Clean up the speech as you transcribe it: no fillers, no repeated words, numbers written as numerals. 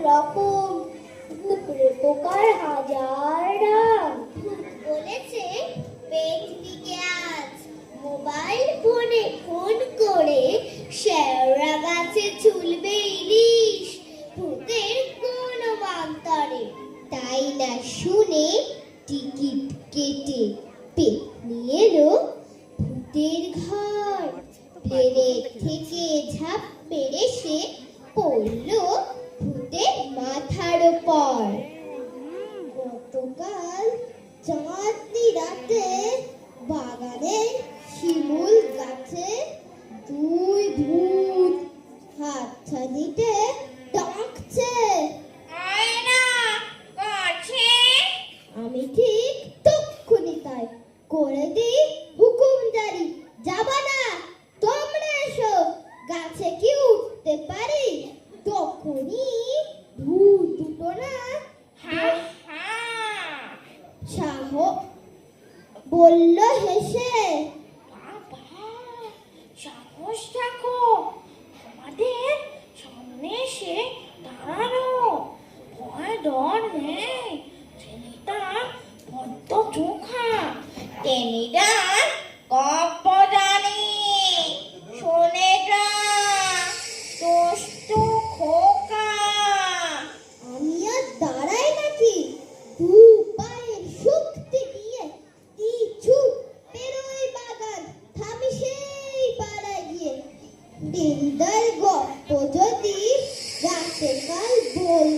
রকম, উপরে পোকার হাজার নাম। বলেছে পেট দিকে আজ মোবাইল ফোনে ফোন করে শেওড়া গাছে ঝুলবে ইলিশ ভূতের কোন বান্তরে। তাই না শুনে টিকিট কেটে পেট নিয়ে এলো ভূতের ঘর। প্লেনের থেকে ঝাঁপ মেরে সে পড়ল ভূতের মাথার উপর। গতকাল চাঁদনি রাতে বাগানে শিমুল গাছে দুই ভূত হাতছানিতে ডাকছে, আমি ঠিক তক্ষুনি তাই করে দিই হুকুম জারি, যাবা না তোমরা এসো, গাছে কি উঠতে পারি? তখনই ভূত দুটো না সাহ বলল হেসে, সাহস দেখো, আমাদের সামনে এসে দাঁড়ানো, ভয় ডর নেই। ছেলেটা বড্ড চোখা, টেনিটা গপ্প জানি, শোনে যা দুষ্টু খোকা। আমি আর দাঁড়াই নাকি, দু পায়ের শক্তি দিয়ে ছুট পেরোই বাগান, থামি সেই পাড়ায় গিয়ে। টেনিদার গপ্প যদি রাতে কাল বল